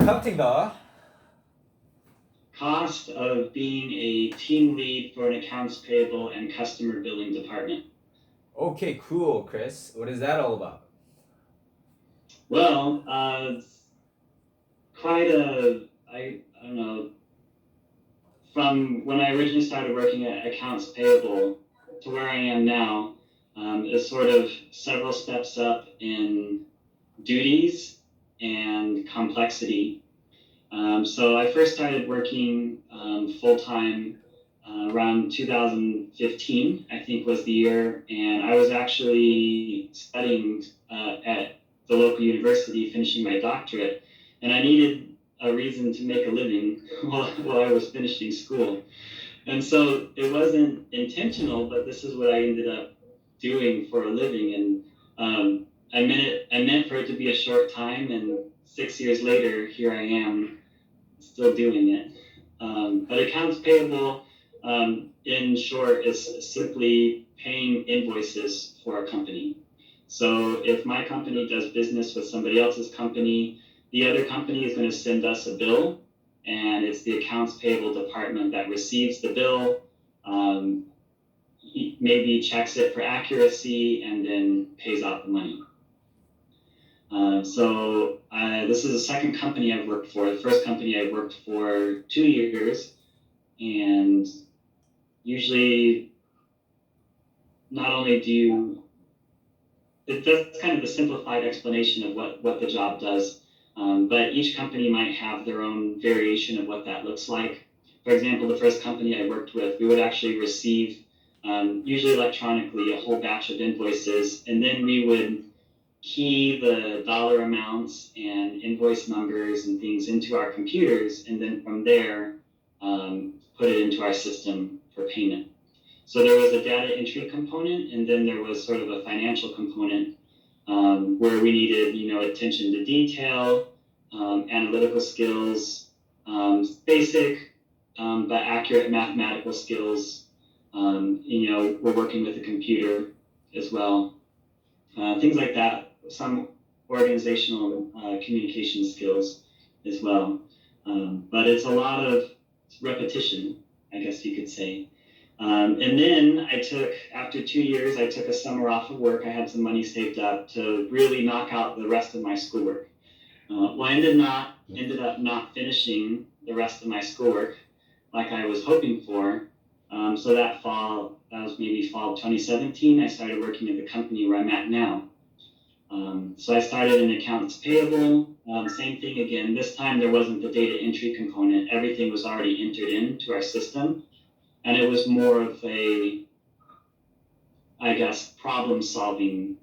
accounting 다. Cost of being a team lead for an accounts payable and customer billing department. Okay, cool, Chris. What is that all about? Well, quite I don't know, from when I originally started working at accounts payable to where I am now, is sort of several steps up in duties and complexity. So I first started working full-time around 2015, I think was the year, and I was actually studying at the local university, finishing my doctorate, and I needed a reason to make a living while I was finishing school. And so it wasn't intentional, but this is what I ended up doing for a living. And I meant for it to be a short time, and 6 years later, here I am still doing it. But accounts payable, in short, is simply paying invoices for a company. So if my company does business with somebody else's company, the other company is going to send us a bill, and it's the accounts payable department that receives the bill, maybe checks it for accuracy, and then pays out the money. So this is the second company I've worked for. The first company I worked for 2 years, and usually not only do you, that's kind of the simplified explanation of what the job does, but each company might have their own variation of what that looks like. For example, the first company I worked with, we would actually receive, usually electronically, a whole batch of invoices, and then we would key the dollar amounts and invoice numbers and things into our computers, and then from there, put it into our system for payment. So there was a data entry component, and then there was sort of a financial component where we needed, attention to detail, analytical skills, basic but accurate mathematical skills. We're working with a computer as well, things like that. Some organizational communication skills as well, but it's a lot of repetition, I guess you could say. And then after 2 years, I took a summer off of work. I had some money saved up to really knock out the rest of my schoolwork. I ended up not finishing the rest of my schoolwork like I was hoping for. So that was maybe fall 2017, I started working at the company where I'm at now. So I started in accounts payable, same thing again. This time there wasn't the data entry component. Everything was already entered into our system. And it was more of a, I guess, problem-solving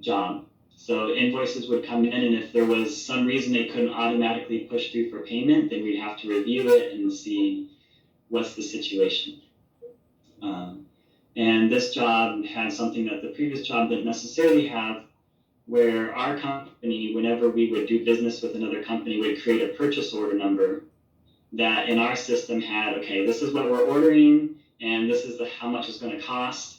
job. So invoices would come in, and if there was some reason they couldn't automatically push through for payment, then we'd have to review it and see what's the situation. And this job had something that the previous job didn't necessarily have, where our company, whenever we would do business with another company, would create a purchase order number that in our system had, okay, this is what we're ordering, and this is how much it's going to cost,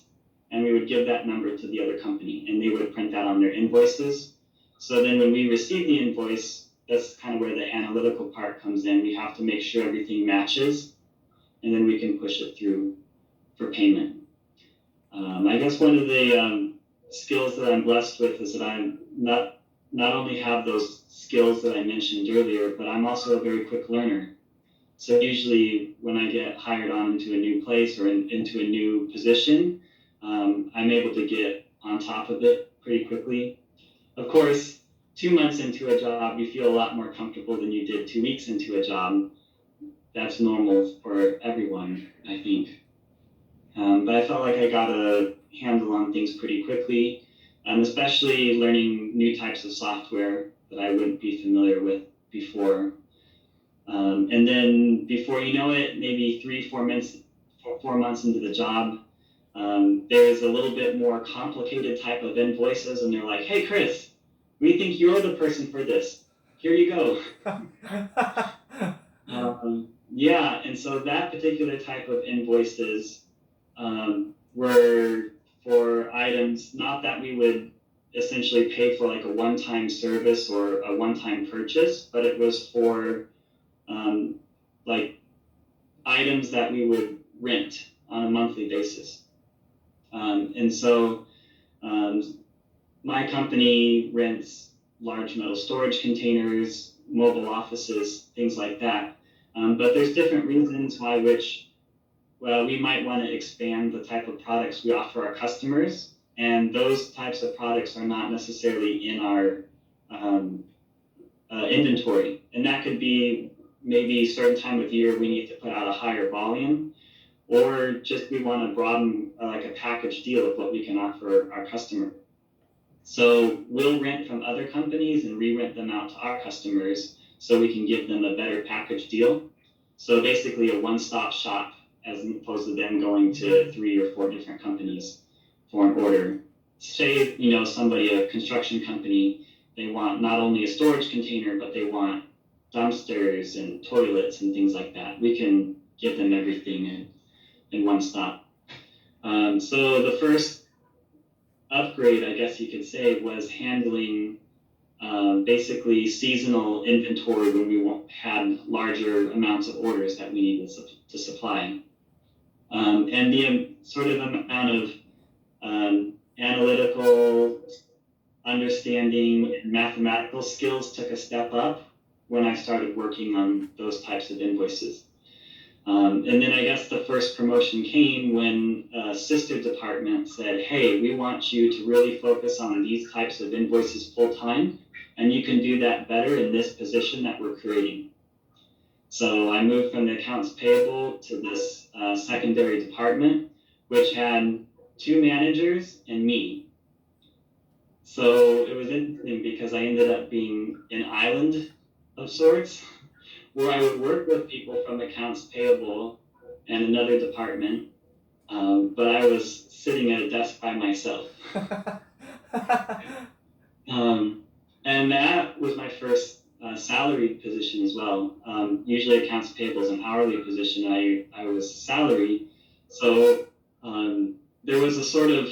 and we would give that number to the other company, and they would print that on their invoices. So then when we receive the invoice, that's kind of where the analytical part comes in. We have to make sure everything matches, and then we can push it through for payment. I guess one of the skills that I'm blessed with is that I'm not only have those skills that I mentioned earlier, but I'm also a very quick learner. So usually when I get hired on into a new place or into a new position, I'm able to get on top of it pretty quickly. Of course, 2 months into a job, you feel a lot more comfortable than you did 2 weeks into a job. That's normal for everyone, I think. But I felt like I got a handle on things pretty quickly, especially learning new types of software that I wouldn't be familiar with before. And then before you know it, maybe 4 months into the job, there's a little bit more complicated type of invoices, and they're like, hey, Chris, we think you're the person for this. Here you go. Yeah, and so that particular type of invoices were for items, not that we would essentially pay for like a one-time service or a one-time purchase, but it was for like items that we would rent on a monthly basis. And so my company rents large metal storage containers, mobile offices, things like that. But there's different reasons why we might want to expand the type of products we offer our customers. And those types of products are not necessarily in our inventory. And that could be maybe a certain time of year we need to put out a higher volume, or just we want to broaden like a package deal of what we can offer our customer. So we'll rent from other companies and re-rent them out to our customers so we can give them a better package deal. So basically a one-stop shop as opposed to them going to 3 or 4 different companies for an order. Say, somebody, a construction company, they want not only a storage container, but they want dumpsters and toilets and things like that. We can give them everything in one stop. So the first upgrade, I guess you could say, was handling basically seasonal inventory when we had larger amounts of orders that we needed to supply. And the sort of amount of analytical understanding and mathematical skills took a step up when I started working on those types of invoices. And then I guess the first promotion came when a sister department said, hey, we want you to really focus on these types of invoices full time, and you can do that better in this position that we're creating. So I moved from the accounts payable to this secondary department, which had 2 managers and me. So it was interesting because I ended up being an island of sorts, where I would work with people from accounts payable and another department, but I was sitting at a desk by myself. And that was my first salaried position as well. Usually accounts payable is an hourly position. I was salaried. So there was a sort of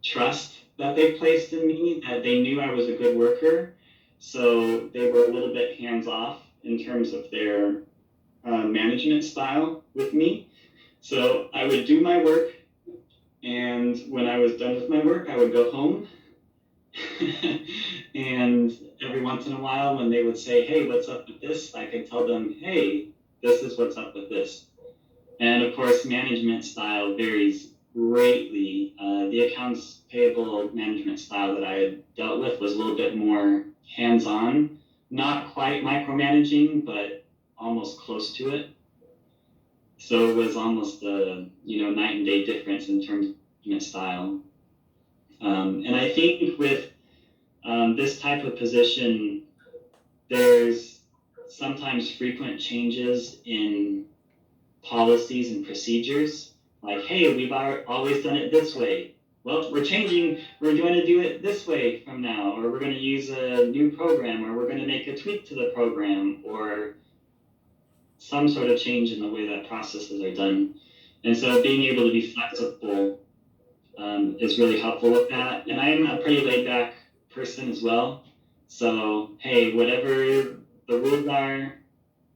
trust that they placed in me, that they knew I was a good worker. So they were a little bit hands-off in terms of their management style with me. So I would do my work, and when I was done with my work, I would go home. And every once in a while, when they would say, hey, what's up with this? I could tell them, hey, this is what's up with this. And of course, management style varies greatly. The accounts payable management style that I had dealt with was a little bit more hands-on, not quite micromanaging, but almost close to it. So it was almost a night and day difference in terms of style. And I think with this type of position, there's sometimes frequent changes in policies and procedures. Like, hey, we've always done it this way. Well, we're changing, we're going to do it this way from now, or we're going to use a new program, or we're going to make a tweak to the program, or some sort of change in the way that processes are done. And so being able to be flexible is really helpful with that. And I'm a pretty laid back person as well. So, hey, whatever the rules are,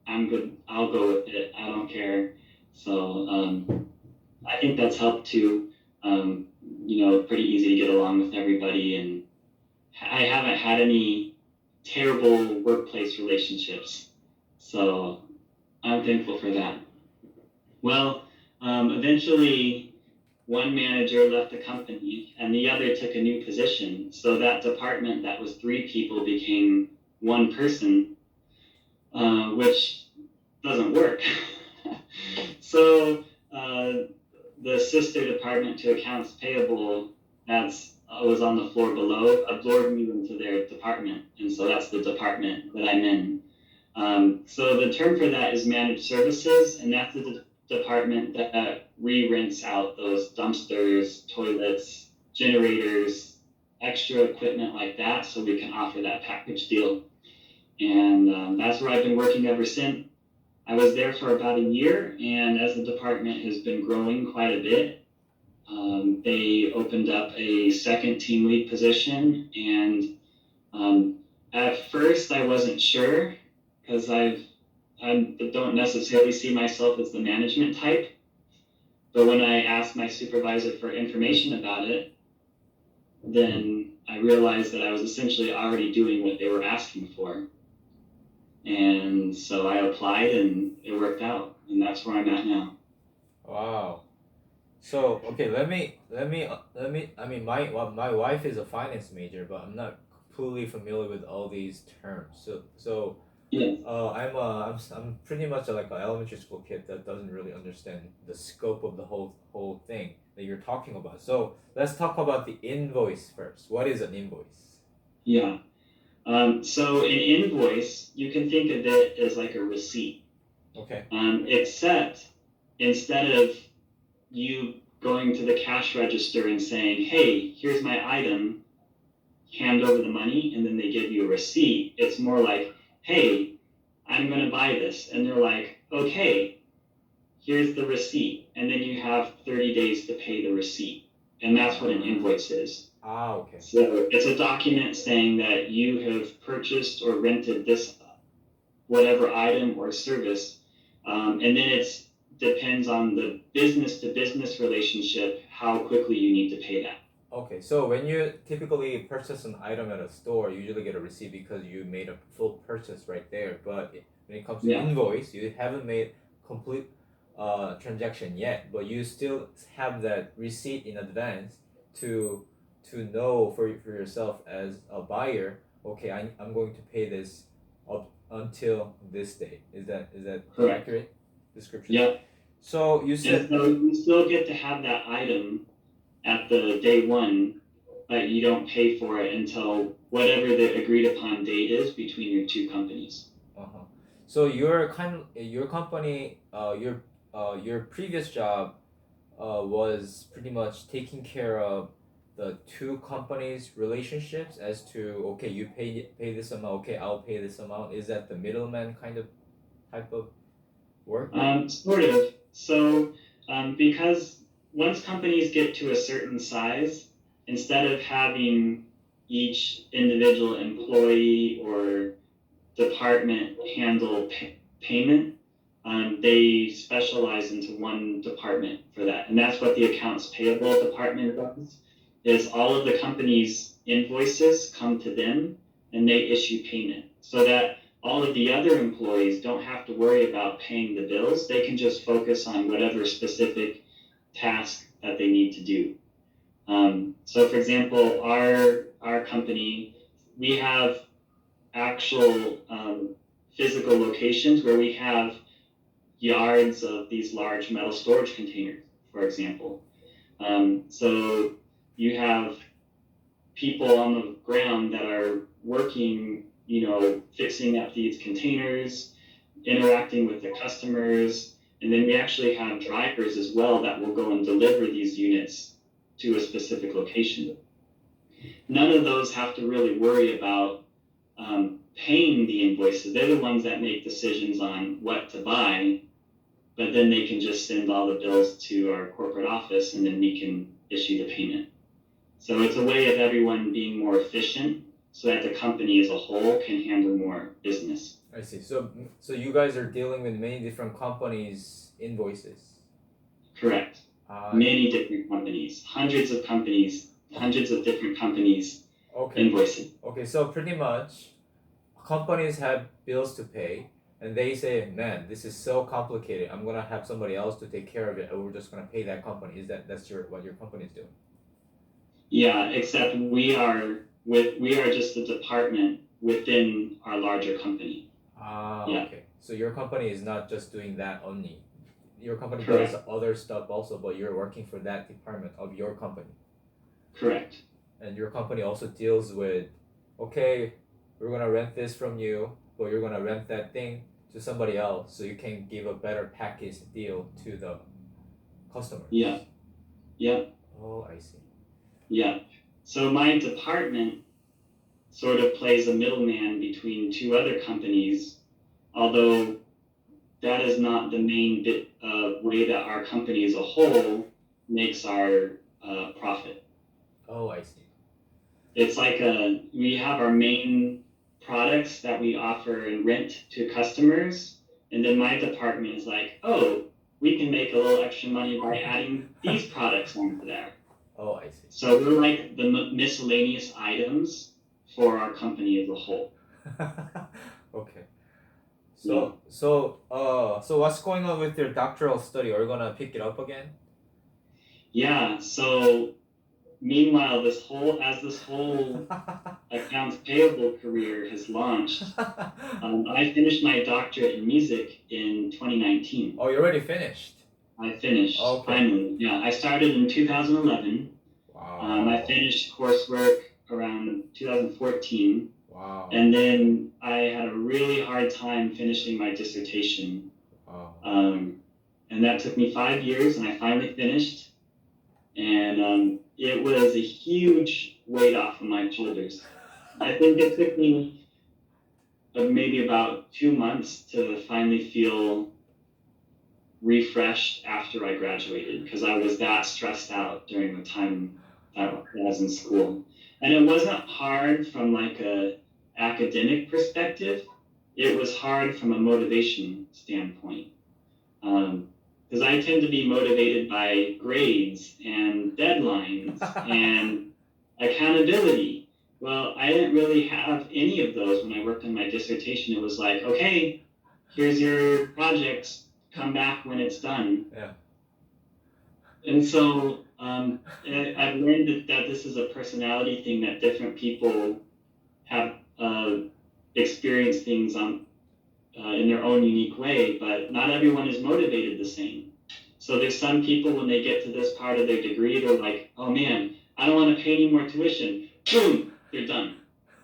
I'm good. I'll go with it. I don't care. So I think that's helped too. Pretty easy to get along with everybody, and I haven't had any terrible workplace relationships. So I'm thankful for that. Well, eventually one manager left the company and the other took a new position. So that department that was 3 people became 1 person, which doesn't work. So the sister department to accounts payable was on the floor below, absorbed me into their department. And so that's the department that I'm in. So the term for that is managed services, and that's the department that re-rents out those dumpsters, toilets, generators, extra equipment like that, so we can offer that package deal. And that's where I've been working ever since. I was there for about a year, and as the department has been growing quite a bit, they opened up a second team lead position, and at first I wasn't sure because I don't necessarily see myself as the management type. But when I asked my supervisor for information about it, then I realized that I was essentially already doing what they were asking for. And so I applied and it worked out. And that's where I'm at now. Wow. So okay, I mean, my wife is a finance major, but I'm not completely familiar with all these terms. Yeah. I'm pretty much like an elementary school kid that doesn't really understand the scope of the whole thing that you're talking about. So let's talk about the invoice first. What is an invoice? Yeah. So an invoice, you can think of it as like a receipt. Okay. Except instead of you going to the cash register and saying, hey, here's my item, hand over the money, and then they give you a receipt, it's more like, hey, I'm going to buy this. And they're like, okay, here's the receipt. And then you have 30 days to pay the receipt. And that's what an invoice is. Okay. So it's a document saying that you have purchased or rented this whatever item or service. And then it depends on the business to business relationship, how quickly you need to pay that. Okay, so when you typically purchase an item at a store, you usually get a receipt because you made a full purchase right there. But when it comes to invoice, you haven't made complete transaction yet, but you still have that receipt in advance to know for yourself as a buyer. Okay, I'm going to pay this up until this date. Is that Correct. accurate description? Yeah. So you said. And so you still get to have that item at the day one, but you don't pay for it until whatever the agreed upon date is between your two companies. Uh-huh. So your company, your previous job, was pretty much taking care of the two companies' relationships as to okay, you pay this amount, okay, I'll pay this amount. Is that the middleman kind of type of work? Sort of. So because once companies get to a certain size, instead of having each individual employee or department handle payment, they specialize into one department for that. And that's what the accounts payable department does, is all of the company's invoices come to them and they issue payment so that all of the other employees don't have to worry about paying the bills. They can just focus on whatever specific task that they need to do. So for example, our company, we have actual physical locations where we have yards of these large metal storage containers, for example. So you have people on the ground that are working, fixing up these containers, interacting with the customers, and then we actually have drivers as well that will go and deliver these units to a specific location. None of those have to really worry about paying the invoices. They're the ones that make decisions on what to buy, but then they can just send all the bills to our corporate office and then we can issue the payment. So it's a way of everyone being more efficient so that the company as a whole can handle more business. I see. So you guys are dealing with many different companies' invoices. Correct. Many different companies, hundreds of different companies invoicing. Okay, so pretty much companies have bills to pay and they say, man, this is so complicated. I'm gonna have somebody else to take care of it, or we're just gonna pay that company. That's what your company is doing? Yeah, except we are just a department within our larger company. Okay. So your company is not just doing that only. Your company Correct. does other stuff also, but you're working for that department of your company. Correct. And your company also deals with, okay, we're gonna rent this from you, but you're gonna rent that thing to somebody else so you can give a better package deal to the customer. Yeah. Oh, I see. Yeah. So my department sort of plays a middleman between two other companies, although that is not the main way that our company as a whole makes our profit. Oh, I see. It's like we have our main products that we offer and rent to customers, and then my department is like, oh, we can make a little extra money by adding these products onto there. Oh, I see. So we're like the miscellaneous items for our company as a whole. Okay. Yeah. So what's going on with your doctoral study? Are you gonna pick it up again? Yeah. So meanwhile, this whole accounts payable career has launched. I finished my doctorate in music in 2019. Oh, you already finished. I finished Okay. finally. Yeah, I started in 2011. Wow. I finished coursework around 2014. Wow. And then I had a really hard time finishing my dissertation. Wow. And that took me 5 years, and I finally finished. And it was a huge weight off of my shoulders. I think it took me maybe about 2 months to finally feel refreshed after I graduated, because I was that stressed out during the time that I was in school. And it wasn't hard from like a academic perspective. It was hard from a motivation standpoint. Because I tend to be motivated by grades and deadlines and accountability. Well, I didn't really have any of those when I worked on my dissertation. It was like, okay, here's your projects, come back when it's done. Yeah. And so I've learned that this is a personality thing, that different people have experienced things in their own unique way, but not everyone is motivated the same. So there's some people, when they get to this part of their degree, they're like, oh man, I don't want to pay any more tuition. Boom, they're done.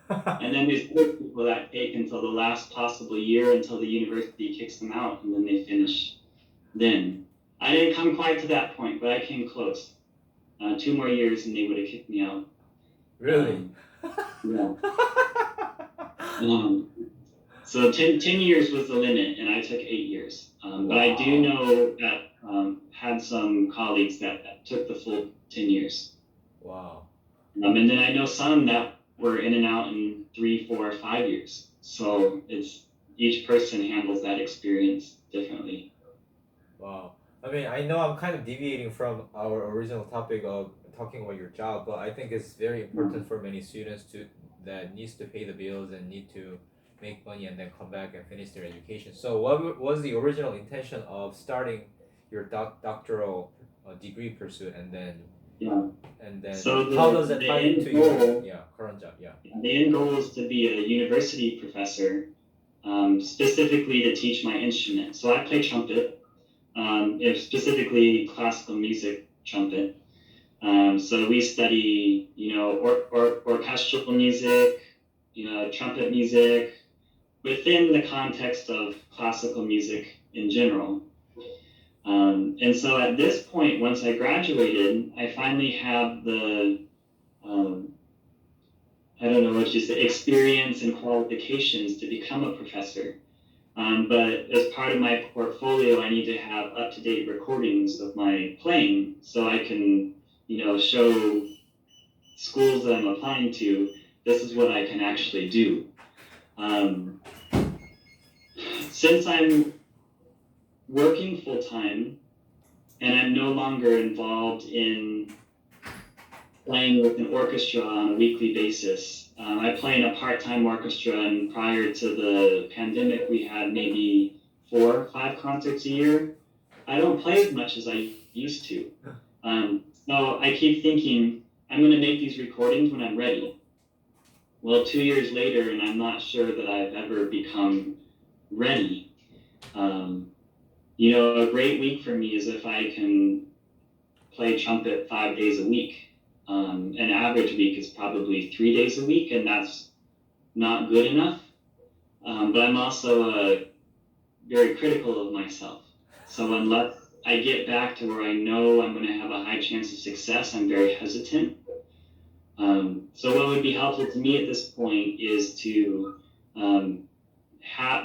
And then there's other people that take until the last possible year until the university kicks them out, and then they finish. Then I didn't come quite to that point, but I came close. 2 more years and they would have kicked me out. Really? Yeah. So 10 years was the limit, and I took 8 years. But I do know that had some colleagues that took the full 10 years. Wow. And then I know some that were in and out in 3, 4, 5 years. So it's each person handles that experience differently. Wow. I mean, I know I'm kind of deviating from our original topic of talking about your job, but I think it's very important for many students that needs to pay the bills and need to make money and then come back and finish their education. So what was the original intention of starting your doctoral degree pursuit, and then So how does that tie into your current job? Yeah. The end goal is to be a university professor, specifically to teach my instrument. So I play trumpet, specifically classical music trumpet. So we study, orchestral music, trumpet music within the context of classical music in general. And so at this point, once I graduated, I finally have the, experience and qualifications to become a professor. But as part of my portfolio, I need to have up-to-date recordings of my playing, so I can, show schools that I'm applying to, this is what I can actually do. Since I'm working full-time and I'm no longer involved in playing with an orchestra on a weekly basis, I play in a part-time orchestra, and prior to the pandemic, we had maybe 4 or 5 concerts a year. I don't play as much as I used to. So I keep thinking, I'm going to make these recordings when I'm ready. Well, 2 years later, and I'm not sure that I've ever become ready. A great week for me is if I can play trumpet 5 days a week. An average week is probably 3 days a week, and that's not good enough. But I'm also very critical of myself. So unless I get back to where I know I'm going to have a high chance of success, I'm very hesitant. So what would be helpful to me at this point is to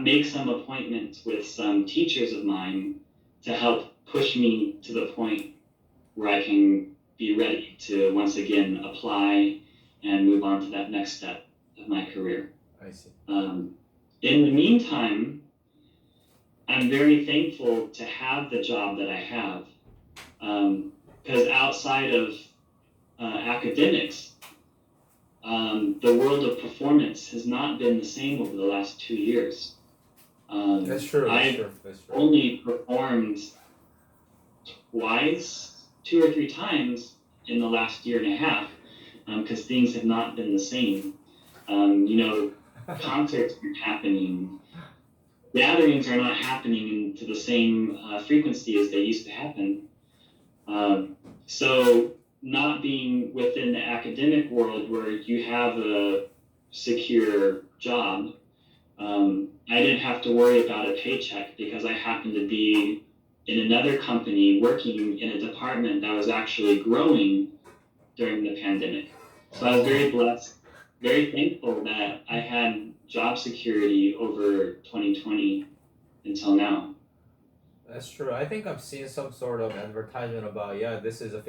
make some appointments with some teachers of mine to help push me to the point where I can be ready to once again apply and move on to that next step of my career. I see. In the meantime, I'm very thankful to have the job that I have, because outside of academics, the world of performance has not been the same over the last 2 years. That's true. I've only performed twice, 2 or 3 times in the last year and a half, because things have not been the same. Concerts aren't happening. Gatherings are not happening to the same frequency as they used to happen. So not being within the academic world where you have a secure job, I didn't have to worry about a paycheck because I happened to be in another company working in a department that was actually growing during the pandemic. So I was very blessed, very thankful that I had job security over 2020 until now. That's true. I think I've seen some sort of advertisement about, yeah, this is a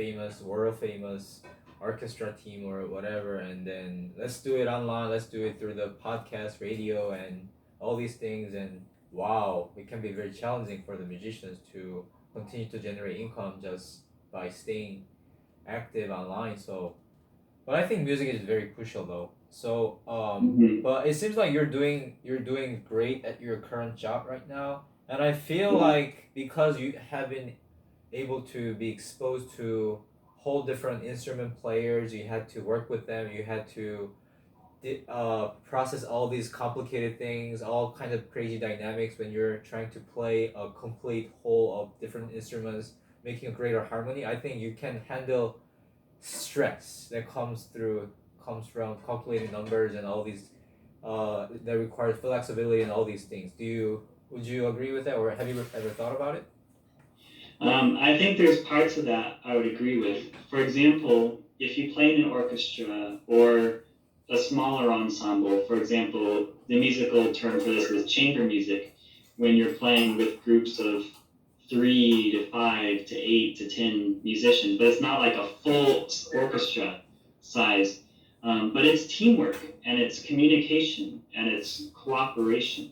world famous orchestra team or whatever, and then let's do it online, let's do it through the podcast, radio, and all these things. And wow, it can be very challenging for the musicians to continue to generate income just by staying active online. So, but I think music is very crucial though. So, but it seems like you're doing great at your current job right now. And I feel like because you have been able to be exposed to whole different instrument players, you had to work with them, you had to process all these complicated things, all kind of crazy dynamics when you're trying to play a complete whole of different instruments, making a greater harmony. I think you can handle stress that comes from calculating numbers and all these that requires flexibility and all these things. Would you agree with that, or have you ever thought about it? I think there's parts of that I would agree with. For example, if you play in an orchestra or a smaller ensemble, for example, the musical term for this is chamber music, when you're playing with groups of 3 to 5 to 8 to 10 musicians, but it's not like a full orchestra size. But it's teamwork and it's communication and it's cooperation.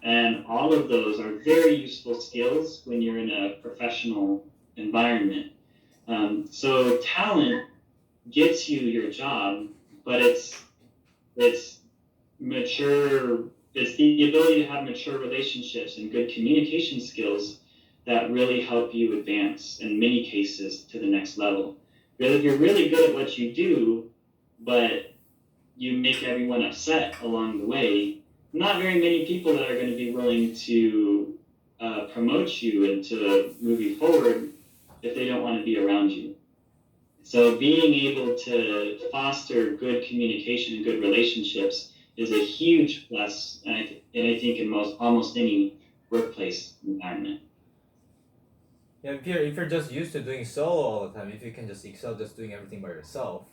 And all of those are very useful skills when you're in a professional environment. So talent gets you your job, but it's mature. It's the ability to have mature relationships and good communication skills that really help you advance in many cases to the next level. Because if you're really good at what you do, but you make everyone upset along the way, not very many people that are going to be willing to promote you and to move you forward if they don't want to be around you. So being able to foster good communication and good relationships is a huge plus, and I think in almost any workplace environment. Yeah, if you're just used to doing solo all the time, if you can just excel just doing everything by yourself,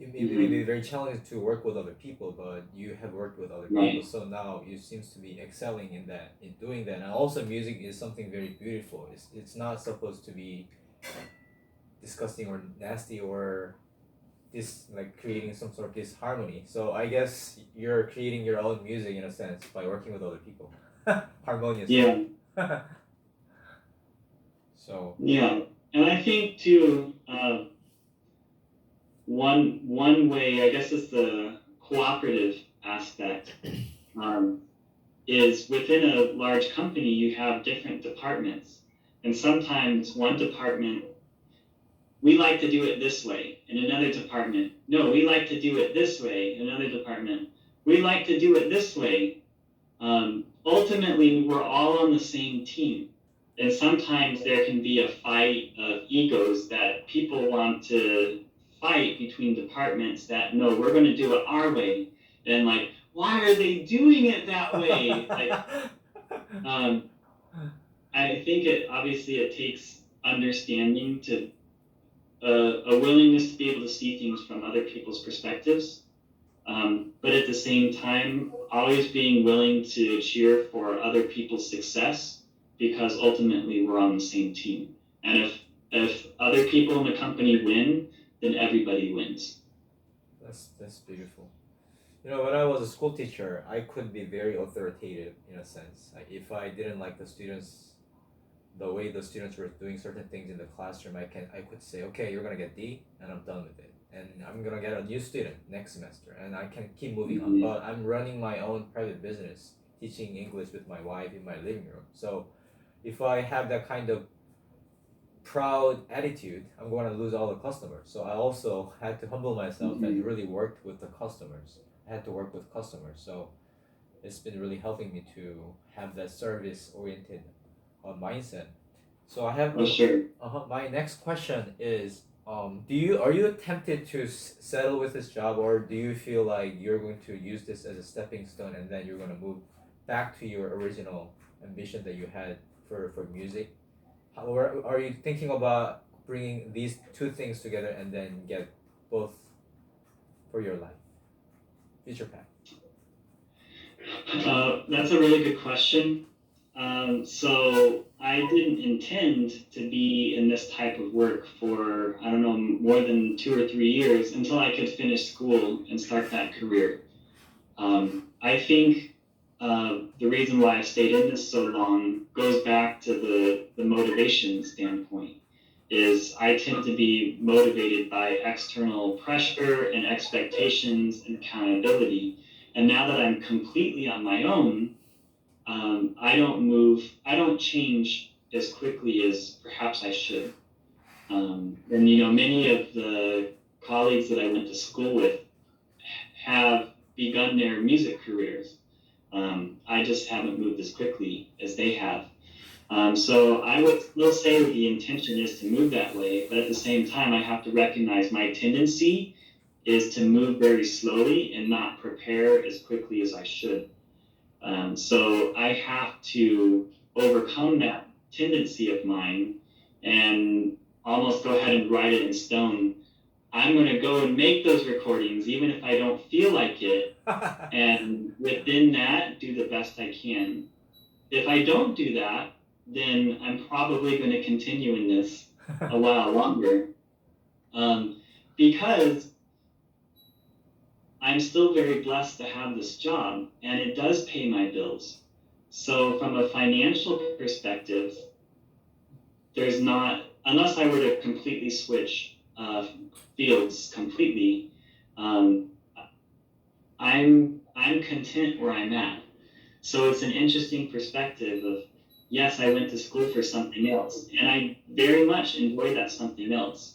it may be very challenging to work with other people, but you have worked with other people, so now you seems to be excelling in doing that. And also music is something very beautiful. It's not supposed to be disgusting or nasty or creating some sort of disharmony. So I guess you're creating your own music in a sense by working with other people. Harmonious. Yeah. So. Yeah, and I think too, one way, I guess, is the cooperative aspect. Is within a large company you have different departments, and sometimes one department, we like to do it this way, in another department, no, we like to do it this way, in another department, we like to do it this way. Ultimately, we're all on the same team. And sometimes there can be a fight of egos that people want to fight between departments that, no, we're going to do it our way. And like, why are they doing it that way? I think it takes understanding to a willingness to be able to see things from other people's perspectives. But at the same time, always being willing to cheer for other people's success, because ultimately we're on the same team. And if If other people in the company win, then everybody wins. That's beautiful. You know, when I was a school teacher, I could be very authoritative in a sense. Like if I didn't like the way the students were doing certain things in the classroom, I could say, okay, you're gonna get D, and I'm done with it, and I'm gonna get a new student next semester, and I can keep moving on. Mhm. But I'm running my own private business, teaching English with my wife in my living room. So if I have that kind of proud attitude, I'm going to lose all the customers. So I also had to humble myself and really worked with the customers. I had to work with customers. So it's been really helping me to have that service oriented mindset. So I have For sure. my next question is, are you tempted to settle with this job, or do you feel like you're going to use this as a stepping stone and then you're going to move back to your original ambition that you had for music? How are you thinking about bringing these two things together and then get both for your life, future path? That's a really good question. So I didn't intend to be in this type of work for, I don't know, more than 2 or 3 years until I could finish school and start that career. I think the reason why I stayed in this so long goes back to the motivation standpoint. Is I tend to be motivated by external pressure and expectations and accountability. And now that I'm completely on my own, I don't change as quickly as perhaps I should. And many of the colleagues that I went to school with have begun their music careers. I just haven't moved as quickly as they have. So I will say that the intention is to move that way, but at the same time, I have to recognize my tendency is to move very slowly and not prepare as quickly as I should. So I have to overcome that tendency of mine and almost go ahead and write it in stone. I'm going to go and make those recordings, even if I don't feel like it. And within that, do the best I can. If I don't do that, then I'm probably going to continue in this a while longer. Because I'm still very blessed to have this job, and it does pay my bills. So from a financial perspective, there's not, unless I were to completely switch fields completely, I'm content where I'm at. So it's an interesting perspective of, yes, I went to school for something else, and I very much enjoy that something else.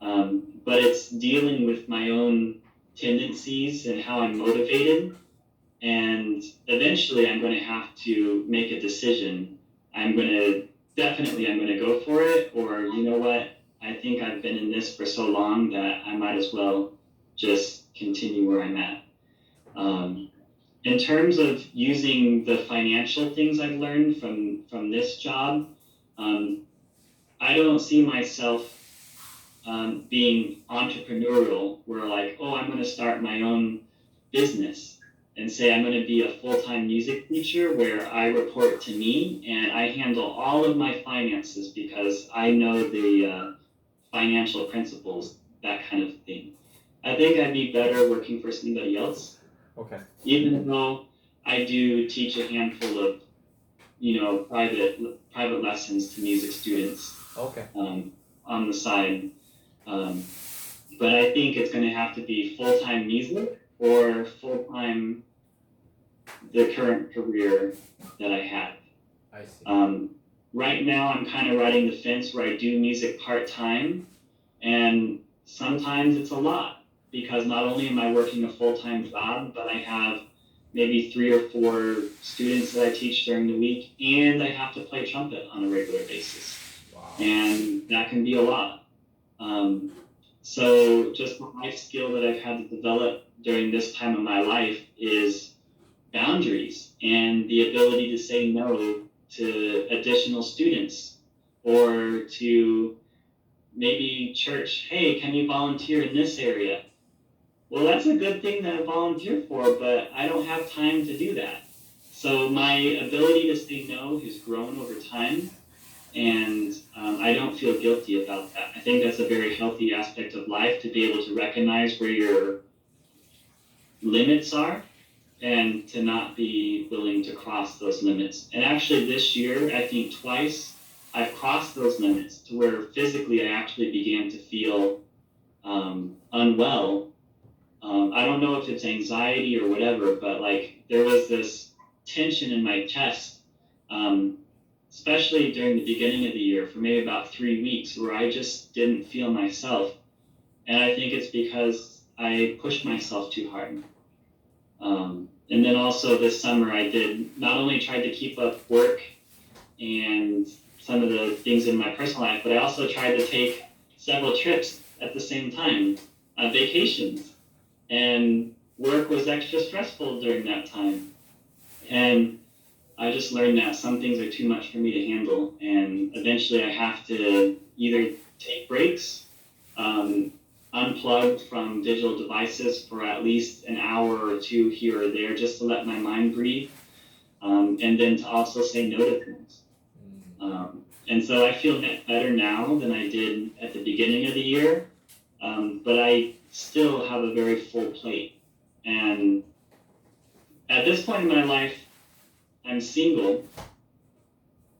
But it's dealing with my own tendencies and how I'm motivated. And eventually I'm going to have to make a decision. I'm going to go for it, or you know what? I think I've been in this for so long that I might as well just continue where I'm at. In terms of using the financial things I've learned from this job, I don't see myself being entrepreneurial, where like, oh, I'm going to start my own business and say I'm going to be a full-time music teacher where I report to me and I handle all of my finances because I know the financial principles, that kind of thing. I think I'd be better working for somebody else. Okay. Even though I do teach a handful of, private lessons to music students. Okay. On the side. But I think it's going to have to be full-time music or full-time the current career that I have. I see. Right now, I'm kind of riding the fence where I do music part-time, and sometimes it's a lot because not only am I working a full-time job, but I have maybe 3 or 4 students that I teach during the week, and I have to play trumpet on a regular basis. Wow. And that can be a lot. So just the life skill that I've had to develop during this time of my life is boundaries and the ability to say no to additional students, or to maybe church, hey, can you volunteer in this area? Well, that's a good thing to volunteer for, but I don't have time to do that. So my ability to say no has grown over time. And I don't feel guilty about that. I think that's a very healthy aspect of life, to be able to recognize where your limits are and to not be willing to cross those limits. And actually, this year, I think twice I've crossed those limits, to where physically I actually began to feel unwell. I don't know if it's anxiety or whatever, but like there was this tension in my chest, um, especially during the beginning of the year, for maybe about 3 weeks, where I just didn't feel myself. And I think it's because I pushed myself too hard. And then also this summer, I did not only tried to keep up work and some of the things in my personal life, but I also tried to take several trips at the same time, vacations. And work was extra stressful during that time. And I just learned that some things are too much for me to handle. And eventually I have to either take breaks, um, unplug from digital devices for at least an hour or two here or there, just to let my mind breathe. And then to also say no to things. And so I feel better now than I did at the beginning of the year, but I still have a very full plate. And at this point in my life, I'm single.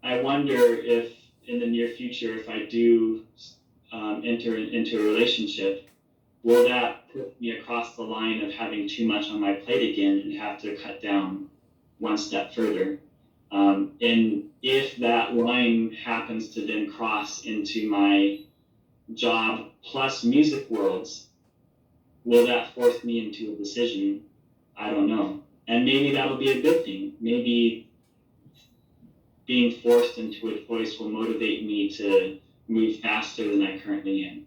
I wonder if in the near future, if I do enter into a relationship, will that put me across the line of having too much on my plate again and have to cut down one step further? And if that line happens to then cross into my job plus music worlds, will that force me into a decision? I don't know. And maybe that'll be a good thing. Maybe being forced into a choice will motivate me to move faster than I currently am.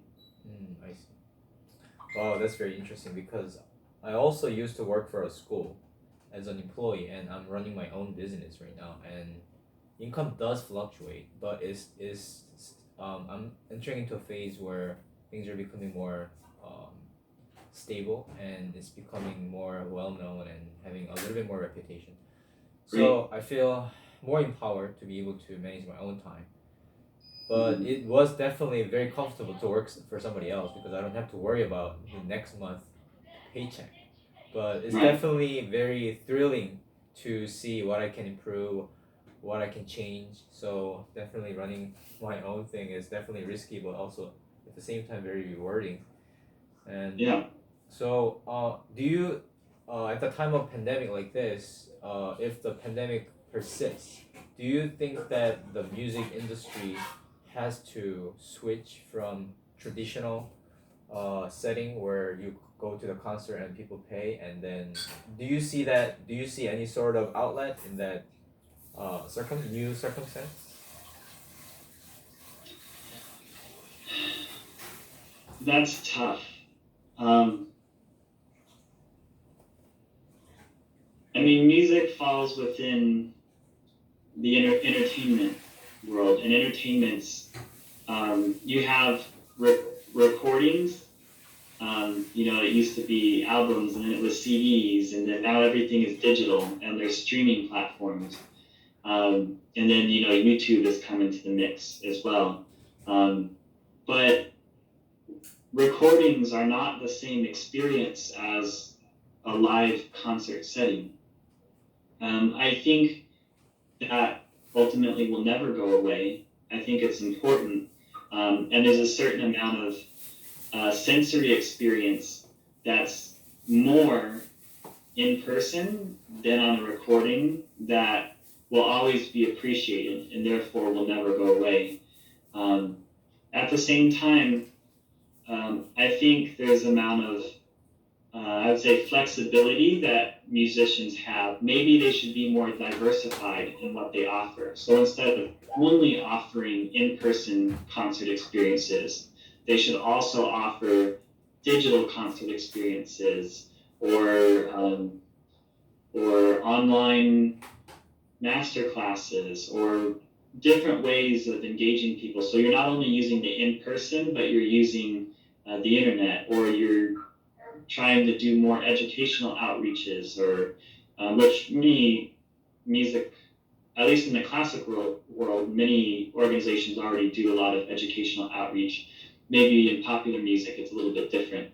I see. Wow, that's very interesting because I also used to work for a school as an employee, and I'm running my own business right now, and income does fluctuate, but I'm entering into a phase where things are becoming more stable, and it's becoming more well known and having a little bit more reputation. So I feel more empowered to be able to manage my own time. But it was definitely very comfortable to work for somebody else because I don't have to worry about the next month paycheck. But it's definitely very thrilling to see what I can improve, what I can change. So definitely running my own thing is definitely risky, but also at the same time very rewarding. And so, do you, at the time of pandemic like this, if the pandemic persists, do you think that the music industry has to switch from traditional setting where you go to the concert and people pay, and then do you see that? Do you see any sort of outlet in that new circumstance? That's tough. I mean, music falls within the entertainment world, and entertainment's, you have recordings. It used to be albums, and then it was CDs, and then now everything is digital, and there's streaming platforms. And then, YouTube has come into the mix as well. But recordings are not the same experience as a live concert setting. I think that ultimately will never go away. I think it's important. And there's a certain amount of sensory experience that's more in person than on a recording that will always be appreciated and therefore will never go away. At the same time, I think there's an amount of, I would say, flexibility that musicians have. Maybe they should be more diversified in what they offer. So instead of only offering in-person concert experiences, they should also offer digital concert experiences or online master classes or different ways of engaging people. So you're not only using the in-person, but you're using the internet, or you're trying to do more educational outreaches, or which me, music at least in the classical world, many organizations already do a lot of educational outreach. Maybe in popular music, it's a little bit different.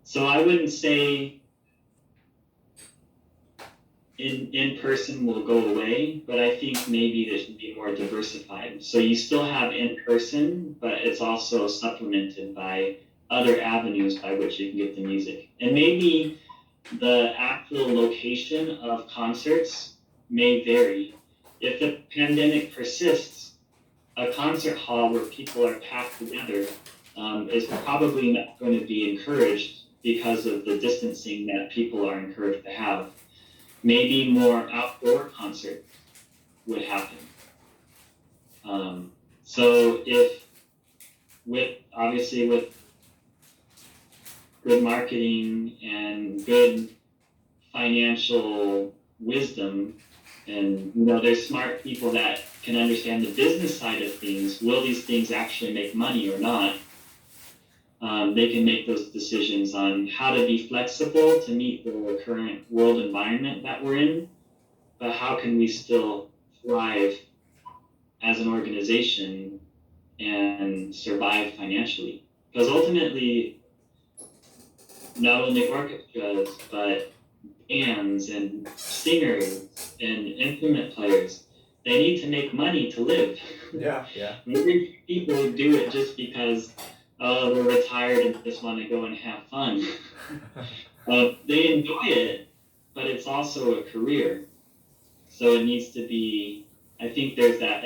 So I wouldn't say in person will go away, but I think maybe there should be more diversified. So you still have in person, but it's also supplemented by other avenues by which you can get the music. And maybe the actual location of concerts may vary. If the pandemic persists, a concert hall where people are packed together is probably not going to be encouraged because of the distancing that people are encouraged to have. Maybe more outdoor concerts would happen. So if obviously with good marketing and good financial wisdom, and there's smart people that can understand the business side of things, will these things actually make money or not? They can make those decisions on how to be flexible to meet the current world environment that we're in, but how can we still thrive as an organization and survive financially? Because ultimately, not only orchestras, but bands and singers and instrument players, they need to make money to live. Yeah. Maybe people do it just because we're retired and just want to go and have fun. They enjoy it, but it's also a career. So it needs to be, I think there's that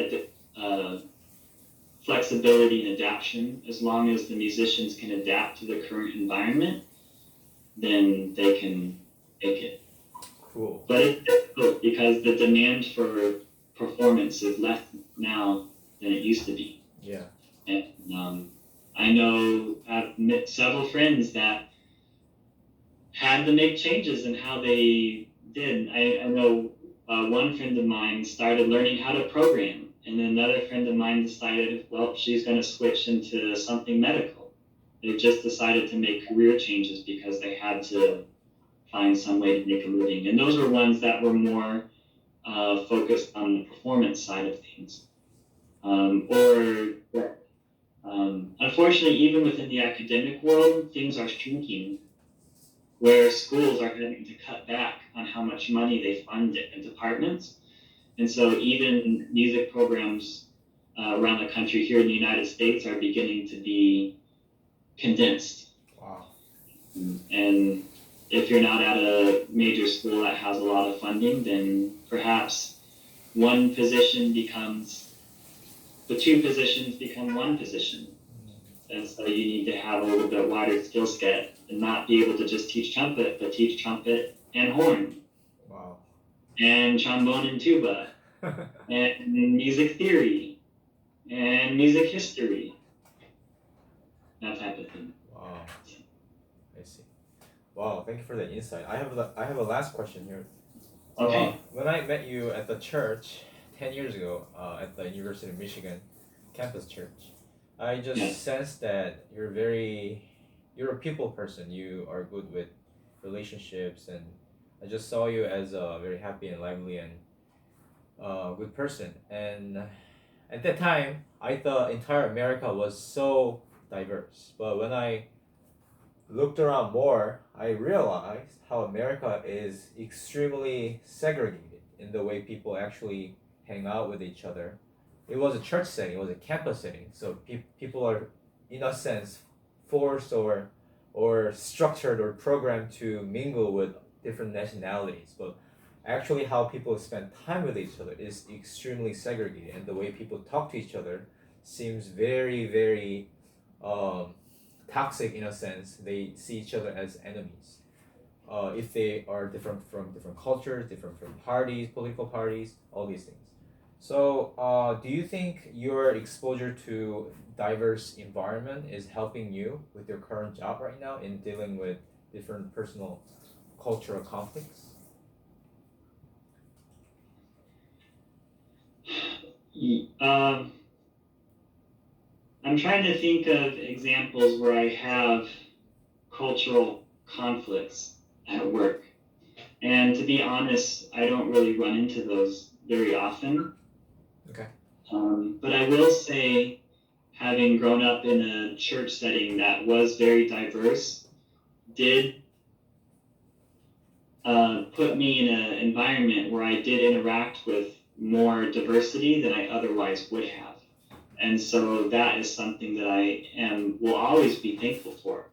flexibility and adaptation. As long as the musicians can adapt to the current environment, then they can make it. Cool. But it's difficult because the demand for performance is less now than it used to be. Yeah. And I know I've met several friends that had to make changes in how they did. I know one friend of mine started learning how to program, and then another friend of mine decided, well, she's going to switch into something medical. They just decided to make career changes because they had to find some way to make a living. And those were ones that were more focused on the performance side of things. Unfortunately, even within the academic world, things are shrinking, where schools are having to cut back on how much money they fund in departments. And so even music programs around the country here in the United States are beginning to be condensed. Wow. And if you're not at a major school that has a lot of funding, then perhaps one position becomes, the two positions become one position. And so you need to have a little bit wider skill set and not be able to just teach trumpet, but teach trumpet and horn. Wow. And trombone and tuba. And music theory. And music history. That type of thing. Wow. I see. Wow, thank you for the insight. I have a last question here. Okay. When I met you at the church 10 years ago at the University of Michigan campus church, I just sensed that you're a people person. You are good with relationships, and I just saw you as a very happy and lively and good person. And at that time, I thought entire America was so diverse. But when I looked around more, I realized how America is extremely segregated in the way people actually hang out with each other. It was a church setting, it was a campus setting, so people are, in a sense, forced or structured or programmed to mingle with different nationalities. But actually, how people spend time with each other is extremely segregated, and the way people talk to each other seems very, very toxic in a sense. They see each other as enemies. If they are different from different cultures, different from parties, political parties, all these things. So, do you think your exposure to diverse environment is helping you with your current job right now in dealing with different personal cultural conflicts? I'm trying to think of examples where I have cultural conflicts at work. And to be honest, I don't really run into those very often. Okay. But I will say, having grown up in a church setting that was very diverse, did put me in an environment where I did interact with more diversity than I otherwise would have. And so that is something that will always be thankful for.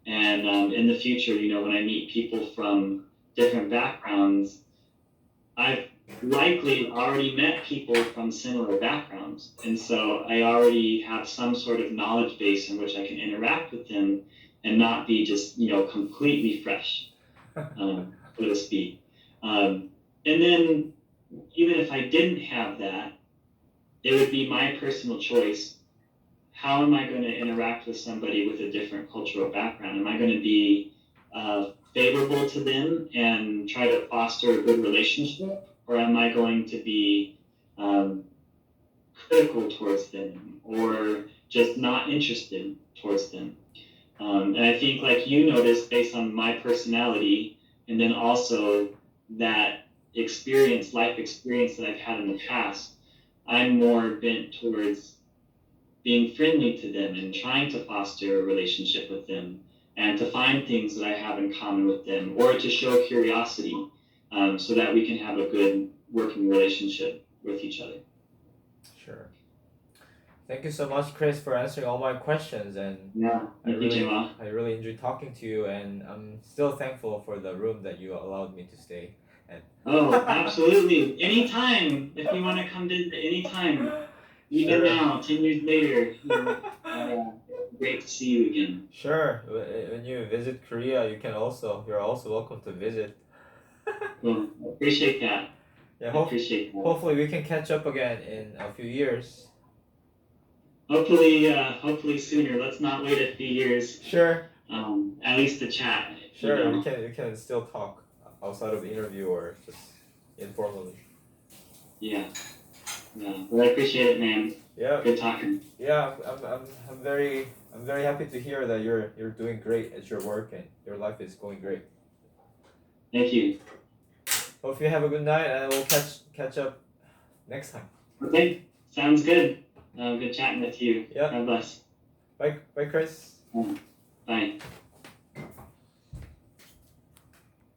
And in the future, when I meet people from different backgrounds, I've likely already met people from similar backgrounds. And so I already have some sort of knowledge base in which I can interact with them and not be just, completely fresh, so to speak. And then even if I didn't have that, it would be my personal choice. How am I going to interact with somebody with a different cultural background? Am I going to be favorable to them and try to foster a good relationship? Or am I going to be critical towards them or just not interested towards them? And I think, like you noticed, based on my personality, and then also that life experience that I've had in the past, I'm more bent towards being friendly to them and trying to foster a relationship with them and to find things that I have in common with them or to show curiosity so that we can have a good working relationship with each other. Sure. Thank you so much, Chris, for answering all my questions, and Yeah, thank you, Jamal. I really enjoyed talking to you, and I'm still thankful for the room that you allowed me to stay. And Oh, absolutely. Anytime. If you want to come visit anytime. Even Sure. now, 10 years later, great to see you again. Sure. When you visit Korea, you're also welcome to visit. Well, I appreciate that. Yeah, I appreciate that. hopefully we can catch up again in a few years. Hopefully sooner. Let's not wait a few years. Sure. At least to chat. Sure, we can still talk outside of the interview or just informally. Yeah. Well, I appreciate it, man. Yeah. Good talking. Yeah, I'm very happy to hear that you're doing great at your work and your life is going great. Thank you. Hope you have a good night, and we'll catch up next time. Okay, sounds good. Good chatting with you. Yeah. God bless. Bye, Chris. Bye.